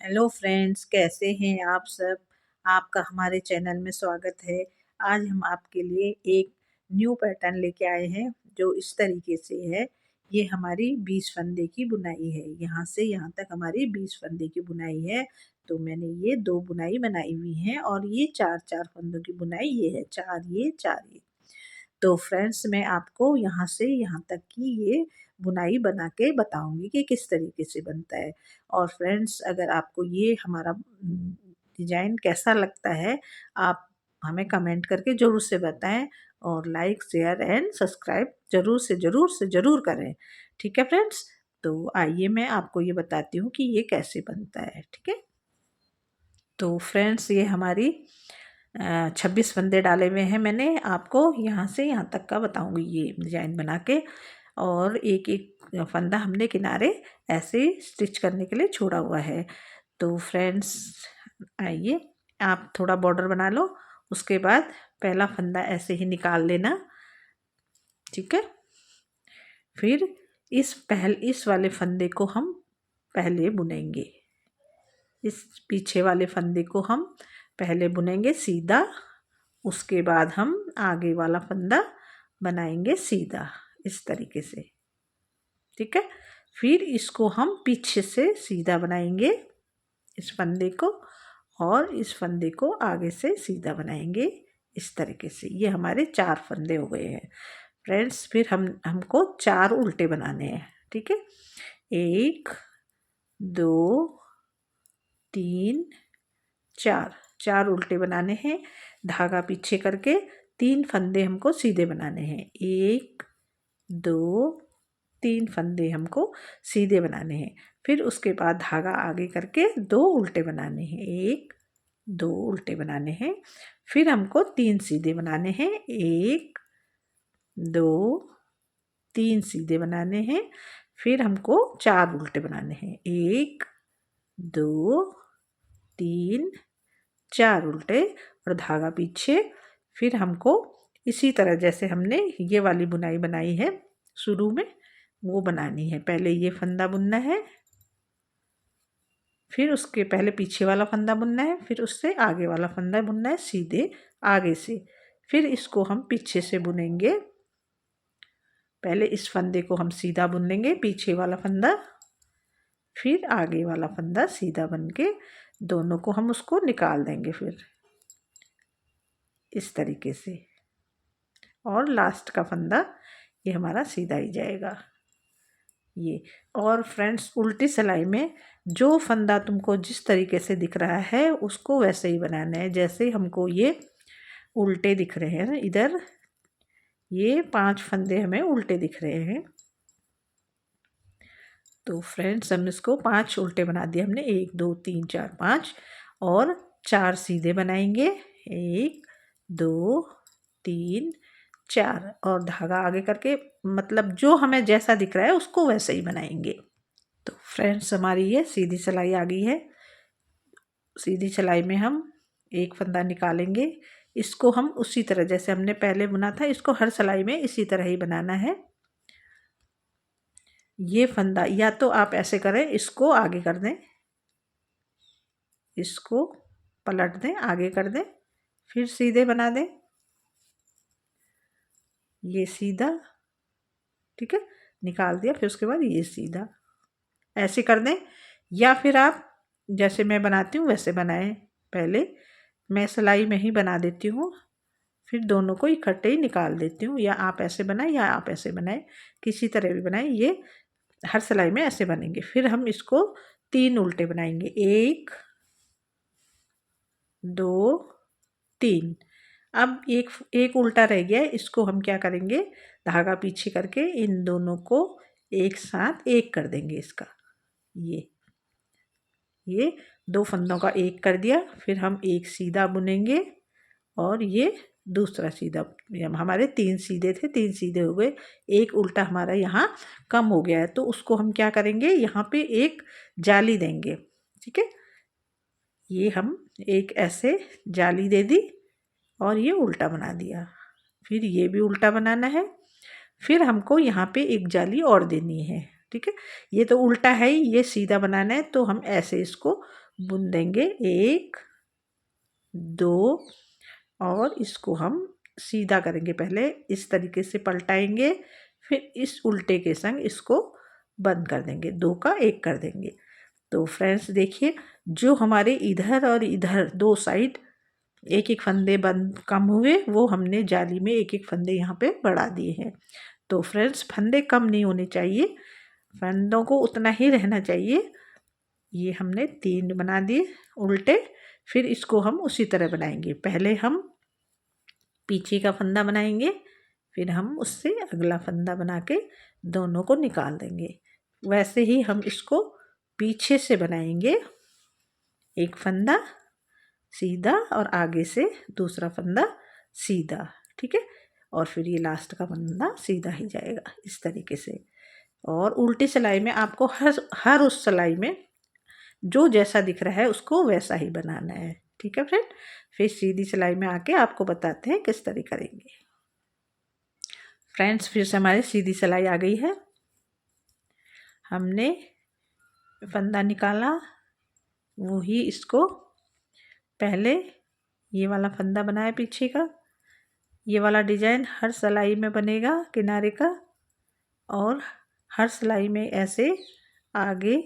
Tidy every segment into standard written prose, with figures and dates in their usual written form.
Hello friends, कैसे हैं आप सब। आपका हमारे चैनल में स्वागत है। आज हम आपके लिए एक न्यू पैटर्न लेके आए हैं जो इस तरीके से है। ये हमारी 20 फंदे की बुनाई है। यहाँ से यहाँ तक हमारी 20 फंदे की बुनाई है। तो मैंने ये 2 बुनाई बनाई हुई हैं और ये 4-4 फंदों की बुनाई ये है, 4 ये 4 ये। तो फ्रेंड्स, मैं आपको यहाँ से यहाँ तक की ये बुनाई बना के बताऊंगी कि किस तरीके से बनता है। और फ्रेंड्स, अगर आपको ये हमारा डिज़ाइन कैसा लगता है, आप हमें कमेंट करके ज़रूर से बताएं और लाइक शेयर एंड सब्सक्राइब ज़रूर से ज़रूर करें। ठीक है फ्रेंड्स, तो आइए मैं आपको ये बताती हूँ कि ये कैसे बनता है। ठीक है, तो फ्रेंड्स, ये हमारी 26 फंदे डाले हुए हैं। मैंने आपको यहाँ से यहाँ तक का बताऊँगी ये डिज़ाइन बना के। और एक एक फंदा हमने किनारे ऐसे स्टिच करने के लिए छोड़ा हुआ है। तो फ्रेंड्स, आइए आप थोड़ा बॉर्डर बना लो। उसके बाद पहला फंदा ऐसे ही निकाल लेना। ठीक है, फिर इस वाले फंदे को हम पहले बुनेंगे। इस पीछे वाले फंदे को हम पहले बुनेंगे सीधा। उसके बाद हम आगे वाला फंदा बनाएंगे सीधा इस तरीके से। ठीक है, फिर इसको हम पीछे से सीधा बनाएंगे इस फंदे को, और इस फंदे को आगे से सीधा बनाएंगे इस तरीके से। ये हमारे 4 फंदे हो गए हैं फ्रेंड्स। फिर हमको 4 उल्टे बनाने हैं। ठीक है, 1 2 3 4 उल्टे बनाने हैं। धागा पीछे करके 3 फंदे हमको सीधे बनाने हैं। 1 2 3 फंदे हमको सीधे बनाने हैं। फिर उसके बाद धागा आगे करके 2 उल्टे बनाने हैं। 1 2 उल्टे बनाने हैं। फिर हमको 3 सीधे बनाने हैं। 1 2 3 सीधे बनाने हैं। फिर हमको 4 उल्टे बनाने हैं। 1 2 3 4 उल्टे और धागा पीछे। फिर हमको इसी तरह जैसे हमने ये वाली बुनाई बनाई है शुरू में, वो बनानी है। पहले ये फंदा बुनना है, फिर उसके पहले पीछे वाला फंदा बुनना है, फिर उससे आगे वाला फंदा बुनना है सीधे आगे से। फिर इसको हम पीछे से बुनेंगे। पहले इस फंदे को हम सीधा बुन लेंगे, पीछे वाला फंदा, फिर आगे वाला फंदा सीधा बन के दोनों को हम उसको निकाल देंगे फिर इस तरीके से। और लास्ट का फंदा ये हमारा सीधा ही जाएगा ये। और फ्रेंड्स, उल्टी सिलाई में जो फंदा तुमको जिस तरीके से दिख रहा है उसको वैसे ही बनाना है। जैसे हमको ये उल्टे दिख रहे हैं ना, इधर ये 5 फंदे हमें उल्टे दिख रहे हैं। तो फ्रेंड्स, हम इसको 5 उल्टे बना दिए हमने। 1 2 3 4 5 और 4 सीधे बनाएंगे। 1 2 3 4 और धागा आगे करके, मतलब जो हमें जैसा दिख रहा है उसको वैसे ही बनाएंगे। तो फ्रेंड्स, हमारी ये सीधी सिलाई आ गई है। सीधी सिलाई में हम एक फंदा निकालेंगे। इसको हम उसी तरह जैसे हमने पहले बुना था, इसको हर सिलाई में इसी तरह ही बनाना है। ये फंदा या तो आप ऐसे करें, इसको आगे कर दें, इसको पलट दें, आगे कर दें, फिर सीधे बना दें, ये सीधा। ठीक है, निकाल दिया, फिर उसके बाद ये सीधा, ऐसे कर दें। या फिर आप जैसे मैं बनाती हूँ वैसे बनाएं। पहले मैं सिलाई में ही बना देती हूँ, फिर दोनों को इकट्ठे ही निकाल देती हूँ। या आप ऐसे बनाएं या आप ऐसे बनाएं, किसी तरह भी बनाएं। ये हर सिलाई में ऐसे बनेंगे। फिर हम इसको 3 उल्टे बनाएंगे। 1 2 3। अब एक उल्टा रह गया है, इसको हम क्या करेंगे, धागा पीछे करके इन दोनों को एक साथ एक कर देंगे। इसका ये 2 फंदों का एक कर दिया। फिर हम एक सीधा बुनेंगे और ये दूसरा सीधा। हमारे 3 सीधे थे, 3 सीधे हो गए। एक उल्टा हमारा यहाँ कम हो गया है, तो उसको हम क्या करेंगे, यहाँ पे एक जाली देंगे। ठीक है, ये हम एक ऐसे जाली दे दी और ये उल्टा बना दिया। फिर ये भी उल्टा बनाना है। फिर हमको यहाँ पे एक जाली और देनी है। ठीक है, ये तो उल्टा है ही, ये सीधा बनाना है, तो हम ऐसे इसको बुन देंगे, 1 2 और इसको हम सीधा करेंगे। पहले इस तरीके से पलटाएंगे, फिर इस उल्टे के संग इसको बंद कर देंगे, 2 का 1 कर देंगे। तो फ्रेंड्स देखिए, जो हमारे इधर और इधर 2 साइड एक एक फंदे बंद कम हुए, वो हमने जाली में एक एक फंदे यहाँ पे बढ़ा दिए हैं। तो फ्रेंड्स फंदे कम नहीं होने चाहिए, फंदों को उतना ही रहना चाहिए। ये हमने 3 बना दिए उल्टे। फिर इसको हम उसी तरह बनाएंगे। पहले हम पीछे का फंदा बनाएंगे, फिर हम उससे अगला फंदा बना के दोनों को निकाल देंगे। वैसे ही हम इसको पीछे से बनाएंगे, एक फंदा सीधा और आगे से दूसरा फंदा सीधा, ठीक है। और फिर ये लास्ट का फंदा सीधा ही जाएगा इस तरीके से। और उल्टी सिलाई में आपको हर उस सिलाई में जो जैसा दिख रहा है उसको वैसा ही बनाना है, ठीक है फ्रेंड। फिर सीधी सिलाई में आके आपको बताते हैं किस तरह करेंगे। फ्रेंड्स फिर से हमारी सीधी सिलाई आ गई है। हमने फंदा निकाला, वही इसको पहले ये वाला फंदा बनाया पीछे का। ये वाला डिजाइन हर सिलाई में बनेगा किनारे का, और हर सिलाई में ऐसे आगे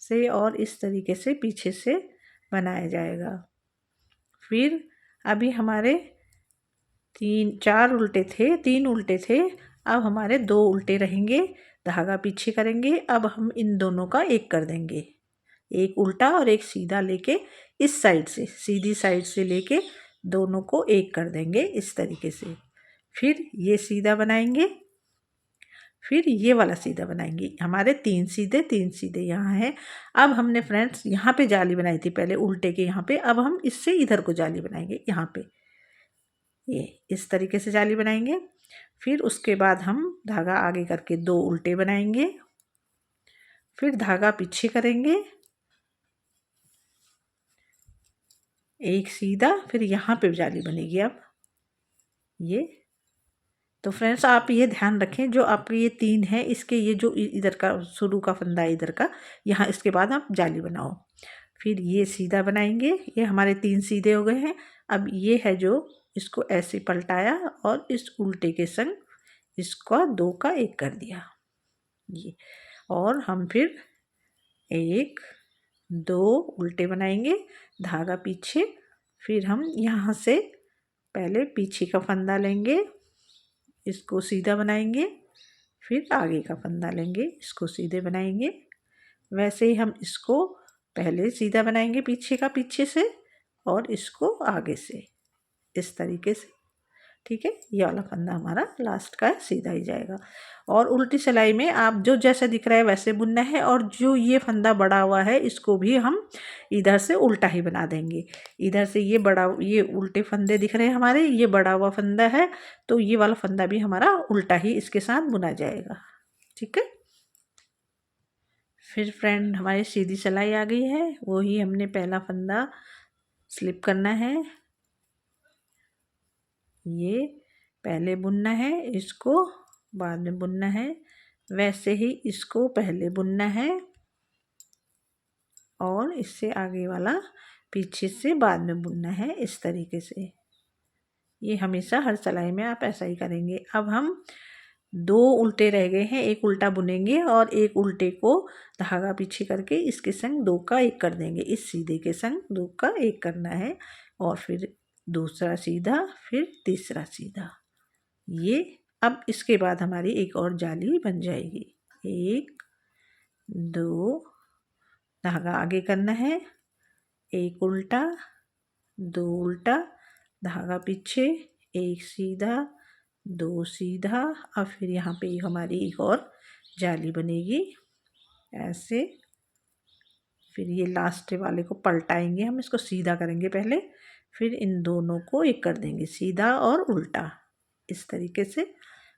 से और इस तरीके से पीछे से बनाया जाएगा। फिर अभी हमारे 3 उल्टे थे, 3 उल्टे थे, अब हमारे 2 उल्टे रहेंगे। धागा पीछे करेंगे, अब हम इन दोनों का 1 कर देंगे, एक उल्टा और एक सीधा लेके इस साइड से, सीधी साइड से लेके दोनों को 1 कर देंगे इस तरीके से। फिर ये सीधा बनाएंगे, फिर ये वाला सीधा बनाएंगे। हमारे 3 सीधे यहाँ हैं। अब हमने फ्रेंड्स यहाँ पे जाली बनाई थी पहले उल्टे के यहाँ पे, अब हम इससे इधर को जाली बनाएंगे, यहाँ पे ये इस तरीके से जाली बनाएंगे। फिर उसके बाद हम धागा आगे करके 2 उल्टे बनाएंगे, फिर धागा पीछे करेंगे, एक सीधा, फिर यहाँ पे जाली बनेगी। अब ये तो फ्रेंड्स आप ये ध्यान रखें, जो आपके ये 3 है, इसके ये जो इधर का शुरू का फंदा है इधर का, यहाँ इसके बाद आप जाली बनाओ। फिर ये सीधा बनाएंगे, ये हमारे 3 सीधे हो गए हैं। अब ये है जो इसको ऐसे पलटाया और इस उल्टे के संग इसका 2 का 1 कर दिया ये। और हम फिर 1 2 उल्टे बनाएंगे, धागा पीछे, फिर हम यहाँ से पहले पीछे का फंदा लेंगे, इसको सीधा बनाएंगे, फिर आगे का फंदा लेंगे, इसको सीधे बनाएंगे। वैसे ही हम इसको पहले सीधा बनाएंगे पीछे का पीछे से, और इसको आगे से इस तरीके से, ठीक है। ये वाला फंदा हमारा लास्ट का है, सीधा ही जाएगा। और उल्टी सिलाई में आप जो जैसा दिख रहा है वैसे बुनना है। और जो ये फंदा बड़ा हुआ है इसको भी हम इधर से उल्टा ही बना देंगे। इधर से ये बड़ा, ये उल्टे फंदे दिख रहे हैं हमारे, ये बड़ा हुआ फंदा है, तो ये वाला फंदा भी हमारा उल्टा ही इसके साथ बुना जाएगा, ठीक है। फिर फ्रेंड हमारी सीधी सिलाई आ गई है, वही हमने पहला फंदा स्लिप करना है, ये पहले बुनना है, इसको बाद में बुनना है। वैसे ही इसको पहले बुनना है और इससे आगे वाला पीछे से बाद में बुनना है, इस तरीके से। ये हमेशा हर सिलाई में आप ऐसा ही करेंगे। अब हम 2 उल्टे रह गए हैं, एक उल्टा बुनेंगे और एक उल्टे को धागा पीछे करके इसके संग 2 का 1 कर देंगे, इस सीधे के संग 2 का 1 करना है। और फिर दूसरा सीधा, फिर तीसरा सीधा, ये। अब इसके बाद हमारी एक और जाली बन जाएगी। 1 2 धागा आगे करना है, एक उल्टा 2 उल्टा, धागा पीछे, एक सीधा 2 सीधा। और फिर यहाँ पे हमारी एक और जाली बनेगी ऐसे। फिर ये लास्ट वाले को पलटाएंगे, हम इसको सीधा करेंगे पहले, फिर इन दोनों को 1 कर देंगे, सीधा और उल्टा, इस तरीके से।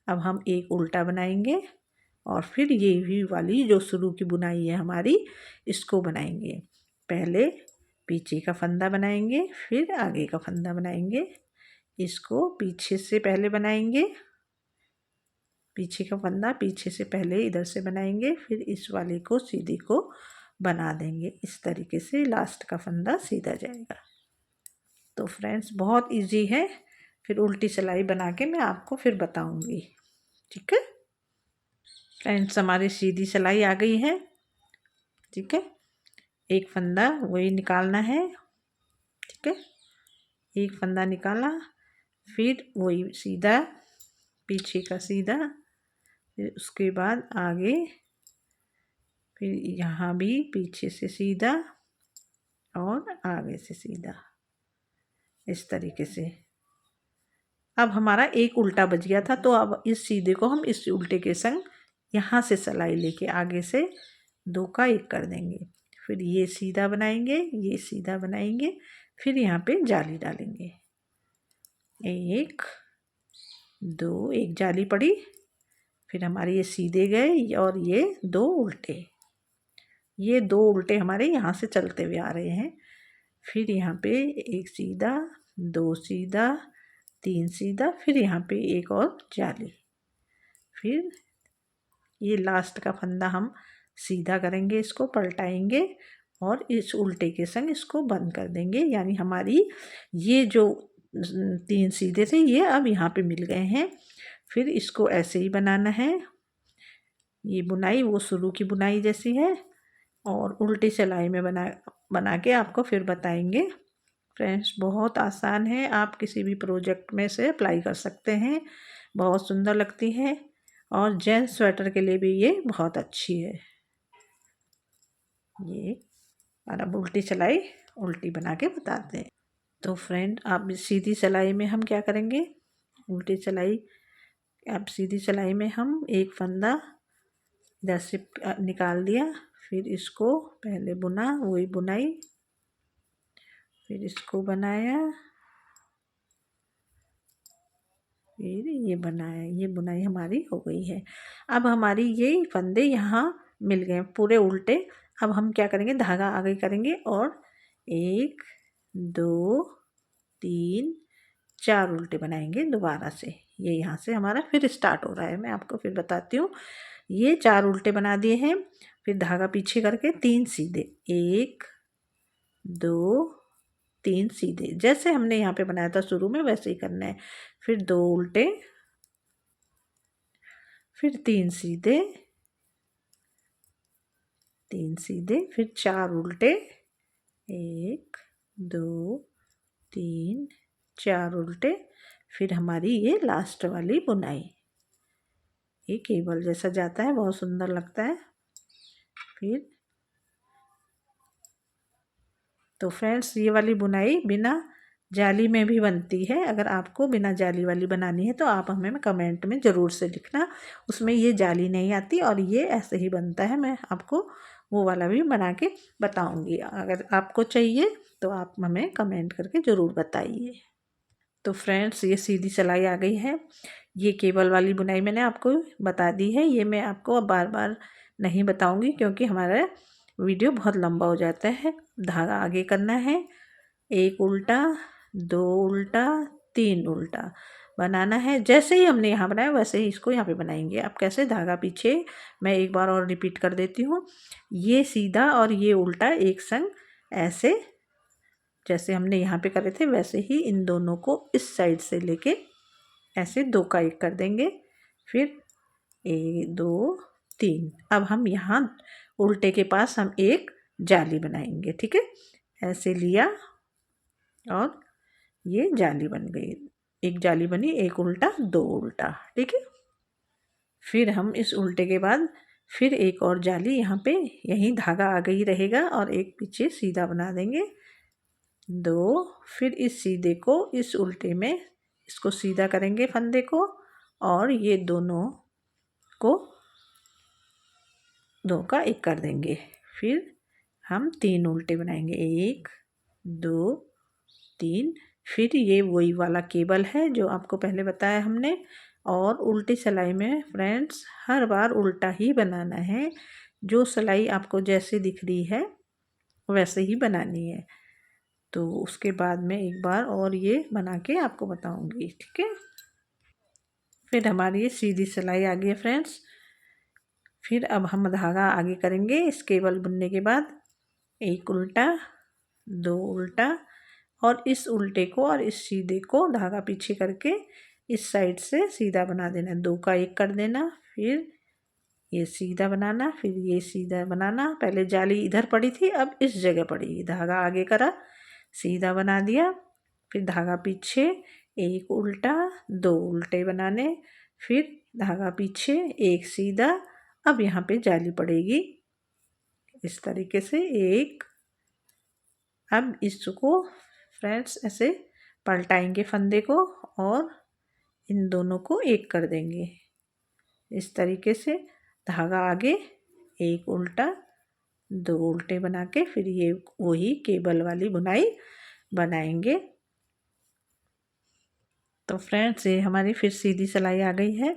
अब हम एक उल्टा बनाएंगे और फिर ये भी वाली जो शुरू की बुनाई है हमारी, इसको बनाएंगे। पहले पीछे का फंदा बनाएंगे, फिर आगे का फंदा बनाएंगे। इसको पीछे से पहले बनाएंगे, पीछे का फंदा पीछे से पहले इधर से बनाएंगे, फिर इस वाले को सीधे को बना देंगे। इस तरीके से लास्ट का फंदा सीधा जाएगा। तो फ्रेंड्स बहुत इजी है। फिर उल्टी सिलाई बना के मैं आपको फिर बताऊंगी, ठीक है। फ्रेंड्स हमारी सीधी सिलाई आ गई है, ठीक है। एक फंदा वही निकालना है, ठीक है। एक फंदा निकाला, फिर वही सीधा, पीछे का सीधा, फिर उसके बाद आगे, फिर यहाँ भी पीछे से सीधा और आगे से सीधा, इस तरीके से। अब हमारा एक उल्टा बच गया था, तो अब इस सीधे को हम इस उल्टे के संग यहाँ से सिलाई लेके आगे से 2 का 1 कर देंगे। फिर ये सीधा बनाएंगे, ये सीधा बनाएंगे, फिर यहाँ पे जाली डालेंगे। 1 2, एक जाली पड़ी, फिर हमारे ये सीधे गए और ये 2 उल्टे, ये 2 उल्टे हमारे यहाँ से चलते हुए आ रहे हैं। फिर यहाँ पे एक सीधा, 2 सीधा, 3 सीधा, फिर यहाँ पे एक और जाली। फिर ये लास्ट का फंदा हम सीधा करेंगे, इसको पलटाएंगे और इस उल्टे के संग इसको बंद कर देंगे। यानी हमारी ये जो 3 सीधे थे ये अब यहाँ पे मिल गए हैं। फिर इसको ऐसे ही बनाना है। ये बुनाई वो शुरू की बुनाई जैसी है और उल्टी सिलाई में बना के आपको फिर बताएंगे। फ्रेंड्स बहुत आसान है, आप किसी भी प्रोजेक्ट में से अप्लाई कर सकते हैं, बहुत सुंदर लगती है और जेंट्स स्वेटर के लिए भी ये बहुत अच्छी है। ये और अब उल्टी सिलाई उल्टी बना के बताते हैं। तो फ्रेंड आप सीधी सिलाई में हम क्या करेंगे, उल्टी सिलाई, अब सीधी सिलाई में हम एक फंदा इधर से निकाल दिया, फिर इसको पहले बुना, वही बुनाई, फिर इसको बनाया, फिर ये बनाया, ये बुनाई हमारी हो गई है। अब हमारी ये फंदे यहाँ मिल गए पूरे उल्टे। अब हम क्या करेंगे, धागा आगे करेंगे और 1 2 3 4 उल्टे बनाएंगे दोबारा से। ये यहाँ से हमारा फिर स्टार्ट हो रहा है, मैं आपको फिर बताती हूँ। ये 4 उल्टे बना दिए हैं, फिर धागा पीछे करके 3 सीधे, 1 2 3 सीधे, जैसे हमने यहाँ पे बनाया था शुरू में वैसे ही करना है। फिर 2 उल्टे, फिर 3 सीधे, 3 सीधे, फिर 4 उल्टे, 1 2 3 4 उल्टे, फिर हमारी ये लास्ट वाली बुनाई, ये केबल जैसा जाता है, बहुत सुंदर लगता है। फिर तो फ्रेंड्स ये वाली बुनाई बिना जाली में भी बनती है। अगर आपको बिना जाली वाली बनानी है तो आप हमें कमेंट में ज़रूर से लिखना, उसमें ये जाली नहीं आती और ये ऐसे ही बनता है। मैं आपको वो वाला भी बना के बताऊंगी, अगर आपको चाहिए तो आप हमें कमेंट करके ज़रूर बताइए। तो फ्रेंड्स ये सीधी सिलाई आ गई है। ये केबल वाली बुनाई मैंने आपको बता दी है, ये मैं आपको अब बार बार नहीं बताऊंगी क्योंकि हमारा वीडियो बहुत लंबा हो जाता है। धागा आगे करना है, 1 उल्टा, 2 उल्टा, 3 उल्टा बनाना है। जैसे ही हमने यहाँ बनाया वैसे ही इसको यहाँ पे बनाएंगे। अब कैसे, धागा पीछे, मैं एक बार और रिपीट कर देती हूँ। ये सीधा और ये उल्टा एक संग ऐसे, जैसे हमने यहाँ पे करे थे वैसे ही इन दोनों को इस साइड से लेके ऐसे 2 का 1 कर देंगे। फिर 1 2 3, अब हम यहाँ उल्टे के पास हम एक जाली बनाएंगे, ठीक है। ऐसे लिया और ये जाली बन गई, एक जाली बनी, एक उल्टा 2 उल्टा, ठीक है। फिर हम इस उल्टे के बाद फिर एक और जाली यहाँ पे, यहीं धागा आगे ही रहेगा और एक पीछे सीधा बना देंगे 2। फिर इस सीधे को इस उल्टे में इसको सीधा करेंगे फंदे को और ये दोनों को 2 का 1 कर देंगे। फिर हम 3 उल्टे बनाएंगे, 1 2 3। फिर ये वही वाला केबल है जो आपको पहले बताया हमने। और उल्टी सिलाई में फ्रेंड्स हर बार उल्टा ही बनाना है, जो सिलाई आपको जैसे दिख रही है वैसे ही बनानी है। तो उसके बाद में एक बार और ये बना के आपको बताऊंगी, ठीक है। फिर हमारी ये सीधी सिलाई आ गई है फ्रेंड्स। फिर अब हम धागा आगे करेंगे। इस केबल बुनने के बाद एक उल्टा, दो उल्टा, और इस उल्टे को और इस सीधे को धागा पीछे करके इस साइड से सीधा बना देना। दो का एक कर देना, फिर ये सीधा बनाना, फिर ये सीधा बनाना। पहले जाली इधर पड़ी थी, अब इस जगह पड़ेगी। धागा आगे करा, सीधा बना दिया, फिर धागा पीछे, एक उल्टा, दो उल्टे बनाने, फिर धागा पीछे, एक सीधा। अब यहाँ पे जाली पड़ेगी इस तरीके से एक। अब इसको फ्रेंड्स ऐसे पलटाएंगे फंदे को और इन दोनों को एक कर देंगे इस तरीके से। धागा आगे, एक उल्टा, दो उल्टे बना के फिर ये वही केबल वाली बुनाई बनाएंगे। तो फ्रेंड्स ये हमारी फिर सीधी सिलाई आ गई है।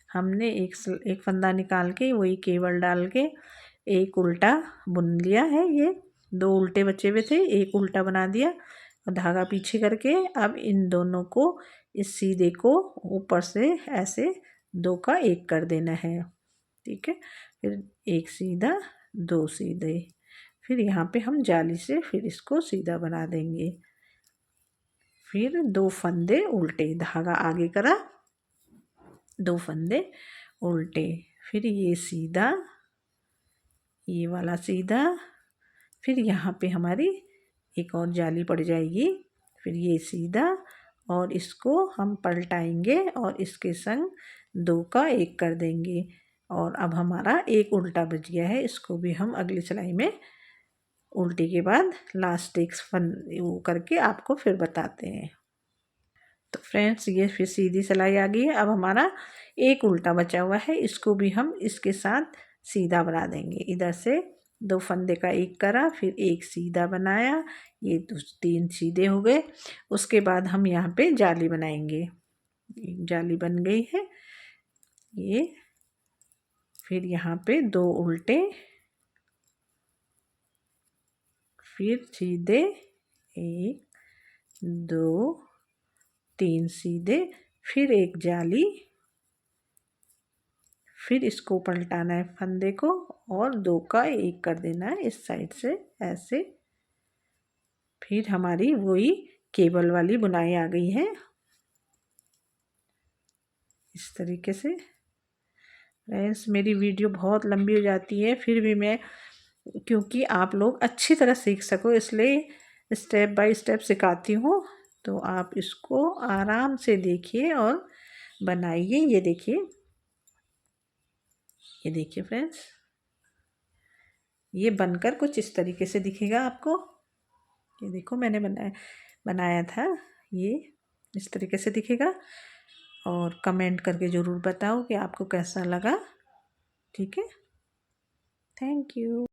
हमने एक फंदा निकाल के वही केबल डाल के एक उल्टा बुन लिया है। ये दो उल्टे बचे हुए थे, एक उल्टा बना दिया और धागा पीछे करके अब इन दोनों को, इस सीधे को ऊपर से ऐसे दो का एक कर देना है। ठीक है, फिर एक सीधा, दो सीधे, फिर यहाँ पे हम जाली से फिर इसको सीधा बना देंगे। फिर दो फंदे उल्टे, धागा आगे करा, दो फंदे उल्टे, फिर ये सीधा, ये वाला सीधा, फिर यहाँ पे हमारी एक और जाली पड़ जाएगी, फिर ये सीधा और इसको हम पलटाएंगे और इसके संग दो का एक कर देंगे। और अब हमारा एक उल्टा बच गया है, इसको भी हम अगली सिलाई में उल्टे के बाद लास्ट एक फन वो करके आपको फिर बताते हैं। तो फ्रेंड्स ये फिर सीधी सिलाई आ गई है। अब हमारा एक उल्टा बचा हुआ है, इसको भी हम इसके साथ सीधा बना देंगे। इधर से दो फंदे का एक करा, फिर एक सीधा बनाया, ये तीन सीधे हो गए। उसके बाद हम यहाँ पे जाली बनाएंगे। एक जाली बन गई है ये, फिर यहाँ पे दो उल्टे, फिर सीधे, एक, दो, तीन सीधे, फिर एक जाली, फिर इसको पलटाना है फंदे को और दो का एक कर देना है इस साइड से ऐसे। फिर हमारी वही केबल वाली बुनाई आ गई है इस तरीके से। फ्रेंड्स मेरी वीडियो बहुत लंबी हो जाती है, फिर भी मैं, क्योंकि आप लोग अच्छी तरह सीख सको इसलिए स्टेप बाय स्टेप सिखाती हूँ। तो आप इसको आराम से देखिए और बनाइए। ये देखिए फ्रेंड्स, ये बनकर कुछ इस तरीके से दिखेगा आपको। ये देखो मैंने बनाया था, ये इस तरीके से दिखेगा। और कमेंट करके ज़रूर बताओ कि आपको कैसा लगा। ठीक है, थैंक यू।